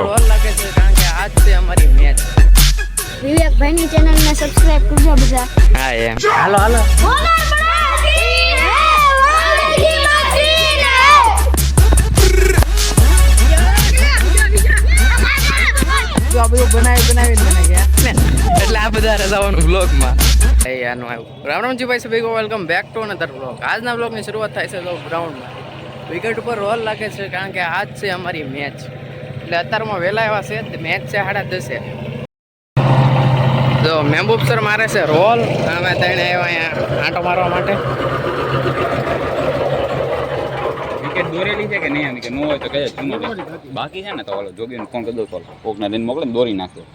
Role લાગે છે કારણ કે આજ છે અમારી મેચ. વિવેક ભાઈની ચેનલને સબસ્ક્રાઇબ કરજો બધા. હા એમ હાલો હાલો. આ બધું બનાવીને મને ગયા એટલે આ બધા રજાઓનું બ્લોગમાં આનું આવ્યું. રામજી ભાઈ સભી welcome back to another blog. આજના બ્લોગની શરૂઆત થાય છે તો ગ્રાઉન્ડમાં વિકેટ ઉપર રોલ લાગે છે કારણ કે આજ છે અમારી મેચ. એટલે અત્યારમાં વહેલા એવા છે મેચ છે 10:30. જો મહેબૂબ સર મારે છે રોલ. અમે ત્રણે આવ્યા અહીંયા આંટો મારવા માટે. વિકેટ દોરેલી છે કે નહીં આની કે ન હોય તો કહે ચૂનો બાકી છે ને તો ઓલો જોગીને ફોન કરી દો તો કોકના દિન મોકલે ને દોરી નાખ્યો.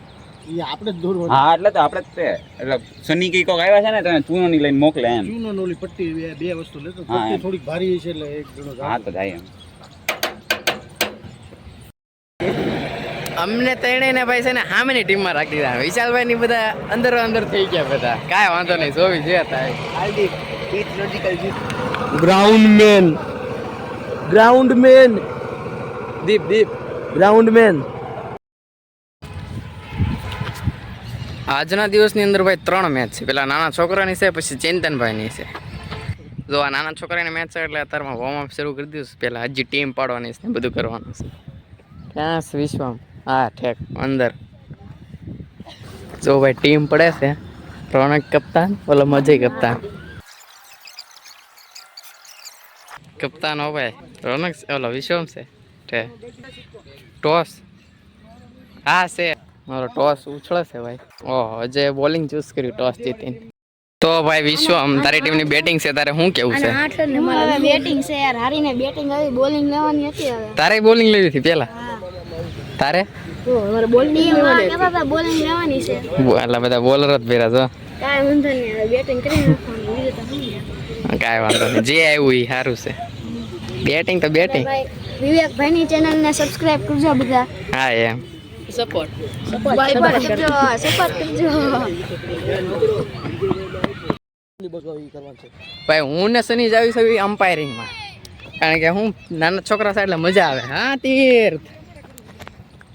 આપણે જ દોરવા. હા એટલે તો આપણે જ તે એટલે સની કી કોક આવ્યા છે ને તમે ચૂનો ની લઈને મોકલે એમ. ચૂનો નો ઓલી પટ્ટી બે વસ્તુ લેતો. પટ્ટી થોડીક ભારી છે એટલે એક જણો. હા તો જાય એમ. અમને ત્રણેયને ભાઈ છે ને સામેની ટીમમાં રાખી દીધા. વિશાલભાઈ ની બધા અંદર થઈ ગયા બધા. કાંઈ વાંધો નહીં, જોવી જે થાય. ગ્રાઉન્ડ મેન દીપ ગ્રાઉન્ડ મેન. આજના દિવસની અંદર ભાઈ 3 મેચ છે. પેલા નાના છોકરાની છે, પછી ચેતનભાઈની છે. જો આ નાના છોકરાની મેચ છે એટલે અત્યારમાં વોર્મઅપ શરૂ કરી દીધું છે. પેલા હજી ટીમ પાડવાની છે ને બધું કરવાનું છે. ક્યાં છે વિશ્વમ? હા ઠેક અંદર. જો ભાઈ ટીમ પડે છે. રોનક કપ્તાન, ઓલો મજય કપ્તાન હો ભાઈ. રોનક ઓલો વિશ્વમ છે. ટોસ હા છે મારો ટોસ ઉછળે છે ભાઈ. ઓહો અજય બોલિંગ ચૂઝ કર્યું ટોસ જીતીને. તો ભાઈ વિશ્વમ તારી ટીમની બેટિંગ છે, તારે શું કેવું છે? બેટિંગ છે યાર, હારીને બેટિંગ આવી, બોલિંગ લેવાની હતી. હવે તારે બોલિંગ લેવી હતી પેલા? તારે બોલિંગ લેવાની છે. આટલા બધા બોલર જ ભેરા છો. કાંઈ વાંધો નહીં, બેટિંગ કરી નાખવાની. કાંઈ વાંધો નહીં, જે આવ્યું એ સારું છે. બેટિંગ તો બેટિંગ. વિવેક ભાઈની ચેનલને સબસ્ક્રાઇબ કરજો બધા. હા એમ સપોર્ટ કરજો. ભાઈ હું ને સની જાવી છે અમ્પાયરિંગમાં, કારણ કે હું નાના છોકરા છે એટલે મજા આવે. હા તીર્થ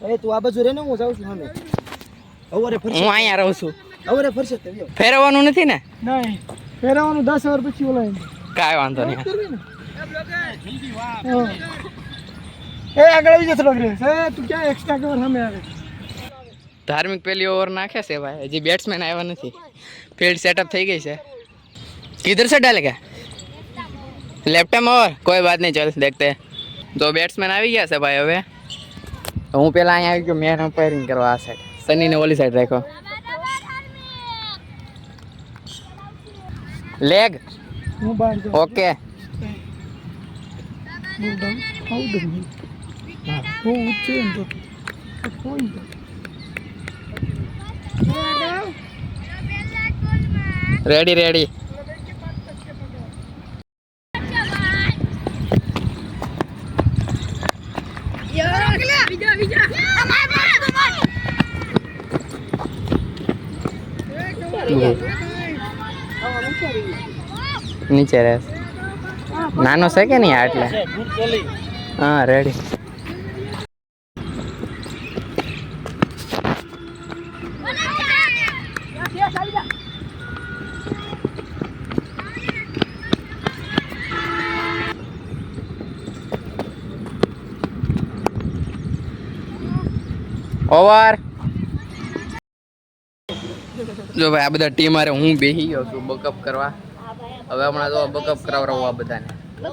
એ તું આ બાજુ રે ને, હું જાઉં છું સામે. અવરે ફરશે. હું અહીંયા રહું છું. અવરે ફરશે તો ફેરવવાનું નથી ને? નહીં ફેરવાનું 10 ઓવર પછી ઓલા. કાંઈ વાંધો નહીં. એ આગળ આવી જતો રે. તું ક્યાં એક્સ્ટ્રા કવર સામે આવે. ધાર્મિક પહેલી ઓવર નાખે છે ભાઈ. હજી બેટ્સમેન આવ્યા નથી. ફિલ્ડ સેટઅપ થઈ ગઈ છે. किधर से डालेगा? लेफ्ट में और कोई बात नहीं, चल देखते हैं. तो બેટ્સમેન આવી ગયા છે ભાઈ. હવે હું પેલા અહીંયા આવી ગયો મેન અમ્પાયરિંગ કરવા આ સાઈડ. સનીને ઓલી સાઈડ રાખ્યો. લેગ હું બહાર જાઉં. ઓકે. હું ઊંચે ને તો પોઈન્ટ. રેડી. નીચે રહે. નાનો છે કે નહીં આટલે? હા રેડી. ઓવર. જો ભાઈ આ બધા ટીમ હારે હું બેસી ગયો છું બકઅપ કરવા. હવે હમણાં જો બકઅપ કરાવરાવું આ બધાને. તો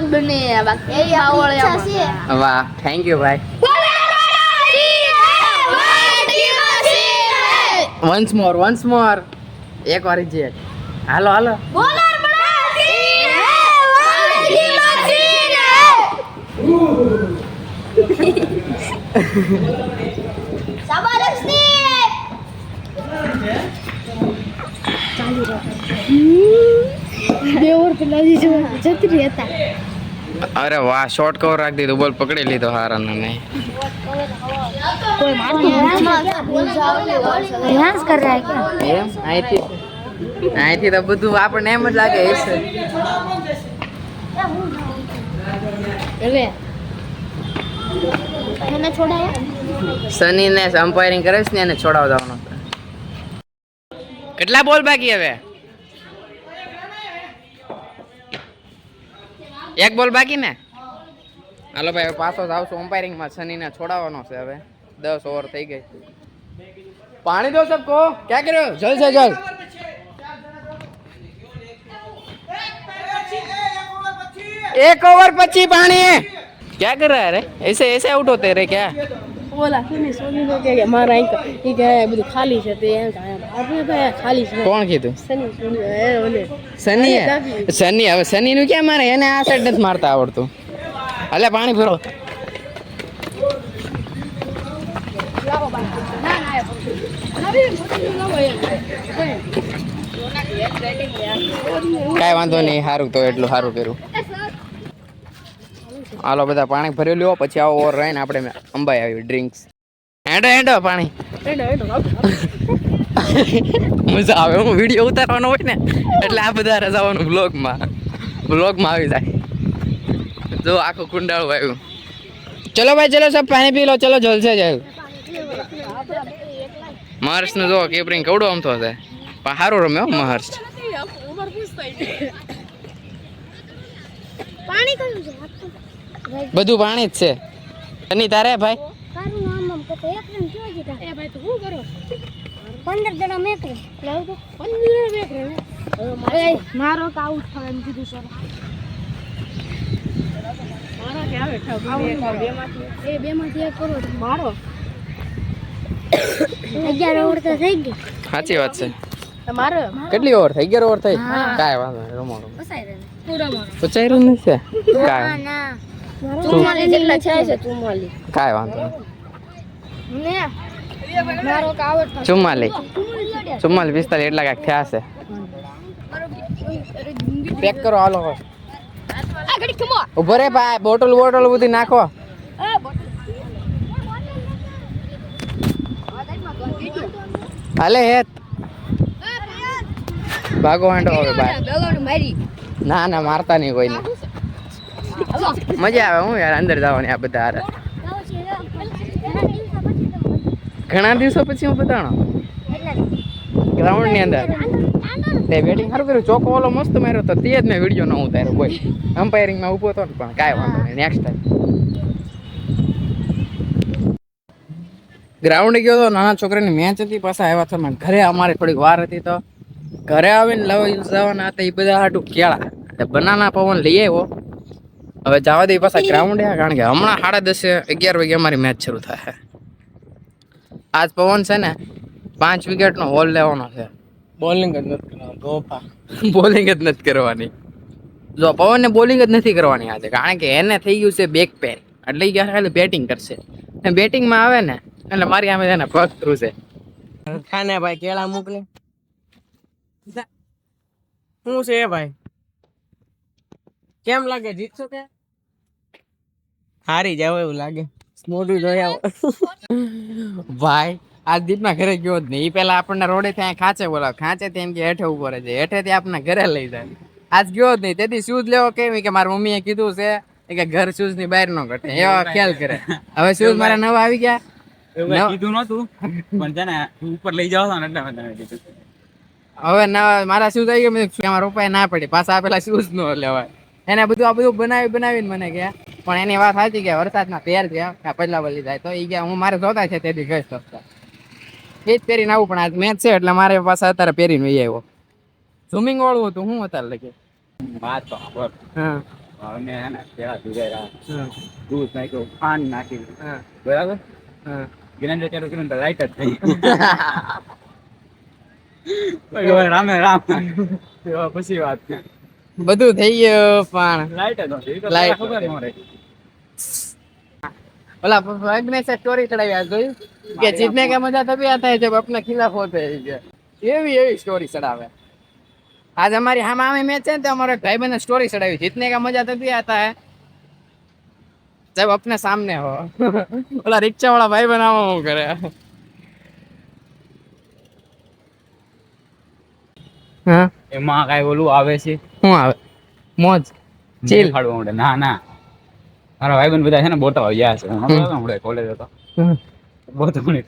જ બને. વાહ થેન્ક યુ ભાઈ. વન્સ મોર એક વાર જ. હાલો અરે વાહ શોર્ટ કવર રાખી દીધું. બોલ પકડી લીધો હારાને નહીં. અહીંથી તો બધું આપણને એમ જ લાગે હશે. હવે એને છોડાવો. સનીને અમ્પાયરિંગ કરે છે ને એને છોડાવ દેવાનો છે. કેટલા બોલ બાકી હવે? એક બોલ બાકી ને? હાલો ભાઈ હવે પાછો જ આવશું અમ્પાયરિંગમાં. સનીને છોડાવવાનો છે હવે. 10 ઓવર થઈ ગઈ. પાણી દો સબકો. ક્યાં કર્યો? જલ છે જલ. एक ओवर 25 पानी. क्या कर रहा है रे? ऐसे ऐसे आउट होते रे क्या? બોલા સોની નો કે મારા અહીં કે બધું ખાલી છે તે એમ આપણે ભાઈ ખાલી છે. કોણ કીધું? સની એ ઓલે સની સની હવે સની નું ક્યાં મારે? એને આ સાઈડ નથી મારતા આવડતું. હાલે પાણી ભરો. કાંઈ વાંધો નહીં, સારું તો એટલું સારું કર્યું. હાલો બધા પાણી ભરી લ્યો, પછી આવો ઓવર રહીને આપણે અંબાઈ આવી ડ્રિંક્સ. હેડો હેડો પાણી. મજા આવે. હું વિડીયો ઉતારવાનો હોય ને એટલે આ બધા રજાવાનું બ્લોગમાં આવી જાય. જો આખું કુંડાળું આવ્યું. ચલો ભાઈ ચલો સબ પાણી પી લો. ચલો જલસે જાય. મહર્ષ નું જો કીપરિંગ કવડો આમ તો છે પણ સારું રમે હો મહર્ષ. પાણી કયું છે? બધું પાણી જ છે. સની તારે ભાઈ તારું નામ આમ તો એક રન કયો છે? એ ભાઈ તો શું કરો? 15 જણા મેક રે. લાવ તો 15 મેક રે. મારો તો આઉટ થાય એમ કીધું સર. મારો કે આવે ઠાવ બે માંથી એક કરો મારો 11 ઓવર તો થઈ ગઈ. સાચી વાત છે. તમારો કેટલી ઓવર થઈ? 11 ઓવર થઈ. કાંઈ વાંધો નહીં, રમો રમો. પસાઈ રે પૂરો મારો પચાયરું નથી છે કાંઈ. ના 44 જેટલા છે 44. કાંઈ વાંધો નહીં. ને મારો કાવટ 44 45 એટલા કાંઈક થયા છે. પેક કરો હાલો. આ ઘડી કમો ઉભો રે ભાઈ. બોટલ બધી નાખો. હાલે હેત ભાગો હાંડો હવે ભાઈ. મારી ના ના મારતા નહીં કોઈને. મજા આવે હું યાર અંદર જવાની આ બધા હારે. ઘણા દિવસો પછી હું બતાણો ગ્રાઉન્ડ ની અંદર તે બેટિંગ સારું કર્યું. ચોકો ઓલો મસ્ત માર્યો તો તે જ મેં વિડીયો ન ઉતાર્યો. કોઈ અમ્પાયરિંગમાં ઊભો હતો ને પણ કાંઈ વાંધો નહીં. નેક્સ્ટ ટાઈમ ગ્રાઉન્ડ ગયો તો નાના છોકરાની મેચ હતી. પાછા આવ્યા હતા મને ઘરે. અમારે થોડીક વાર હતી તો ઘરે આવીને લઈ જવાના હતા. એ બધા હાટું કેળા બનાના પવન લઈ આવ્યો. હવે જવા દે પાછા ગ્રાઉન્ડ. કારણ કે હમણાં 10:30 11 વાગે અમારી મેચ શરૂ થાય. આજ પવન છે ને 5 વિકેટનો હોલ લેવાનો છે. બોલિંગ જ નથી કરવાનો. બોલિંગ જ નથી કરવાની. જો પવનને બોલિંગ જ નથી કરવાની આજે, કારણ કે એને થઈ ગયું છે બેક પેન. એટલે એ ખાલી બેટિંગ કરશે. બેટિંગમાં આવે ને એટલે મારી આમે એને પગ થ્રુ છે. ખાને ભાઈ કેળા મોકલે. શું છે ભાઈ? કેમ લાગે જીતશો કે હારી જાવ એવું લાગે? મોઢું જોયા ભાઈ આજ દીપના ઘરે ગયો જ નહીં. એ પેલા આપણને રોડે ત્યાં ખાંચે બોલાવ. ખાંચે તેમ કે હેઠે ઉભો રહે છે. હેઠેથી આપણને ઘરે લઈ જાય. આજ ગયો જ નહીં. તેથી શૂઝ લેવો કેમ કે મારી મમ્મીએ કીધું છે કે ઘર શૂઝ ની બહાર નો ઘટે એવા ખ્યાલ કરે. હવે શૂઝ મારા નવા આવી ગયા. કીધું નતું પણ છે ને ઉપર લઈ જાવ ને એટલે મેં તને કીધું. હવે નવા મારા શૂઝ આવી ગયા. મારા પપ્પાએ ના પડી. પાછા પેલા શૂઝ નો લેવાય. એને બધું આ બધું બનાવીને મને ગયા. પણ એની વાત સાચી ગયા વરસાદના પેર ગયા પહેલા વળી જાય તો એ ગયા. હું મારે જોતા છે તેથી ગઈ શકતા એ જ પહેરીને આવું. પણ આજ મેચ છે એટલે મારે પાસે અત્યારે પહેરીને વહી આવ્યો. સ્વિમિંગ વાળું હતું હું અત્યારે લગે વાત તો ખબર. હા અને હે ને પેલા સુધાર્યા દૂધ નાખ્યું ખાંડ નાખી બરાબર. હા ગ્રાઇન્ડર ચાલુ કર્યું તો લાઈટ જ થઈ. રામે રામ પછી વાત બધું થઈ ગયું પણ લાઈટ જ નહોતી. લાઈટ ખબર ન રહી. ઓલા અગ્નેશ સ્ટોરી ચડાવી આ જોયું કે જીતને કે મજા તभी आता है जब अपने खिलाफ होते हैं. એવી સ્ટોરી ચડાવે. आज हमारी हम आमे मैच है तो हमारे भाई बहन स्टोरी चढ़ाई. जीतने का मजा तभी आता है जब अपने सामने हो. ओला रिक्शा वाला भाई बनावा હું કરે. હા એમાં કાંઈ ઓલું આવે છે શું આવે? મોજ ચીલ ખાડવા માટે. ના ના મારા ભાઈબંધ બધા છે ને બોટાવા ગયા છે હું હમણાં કોલેજ હતો હમ. બોટાવાની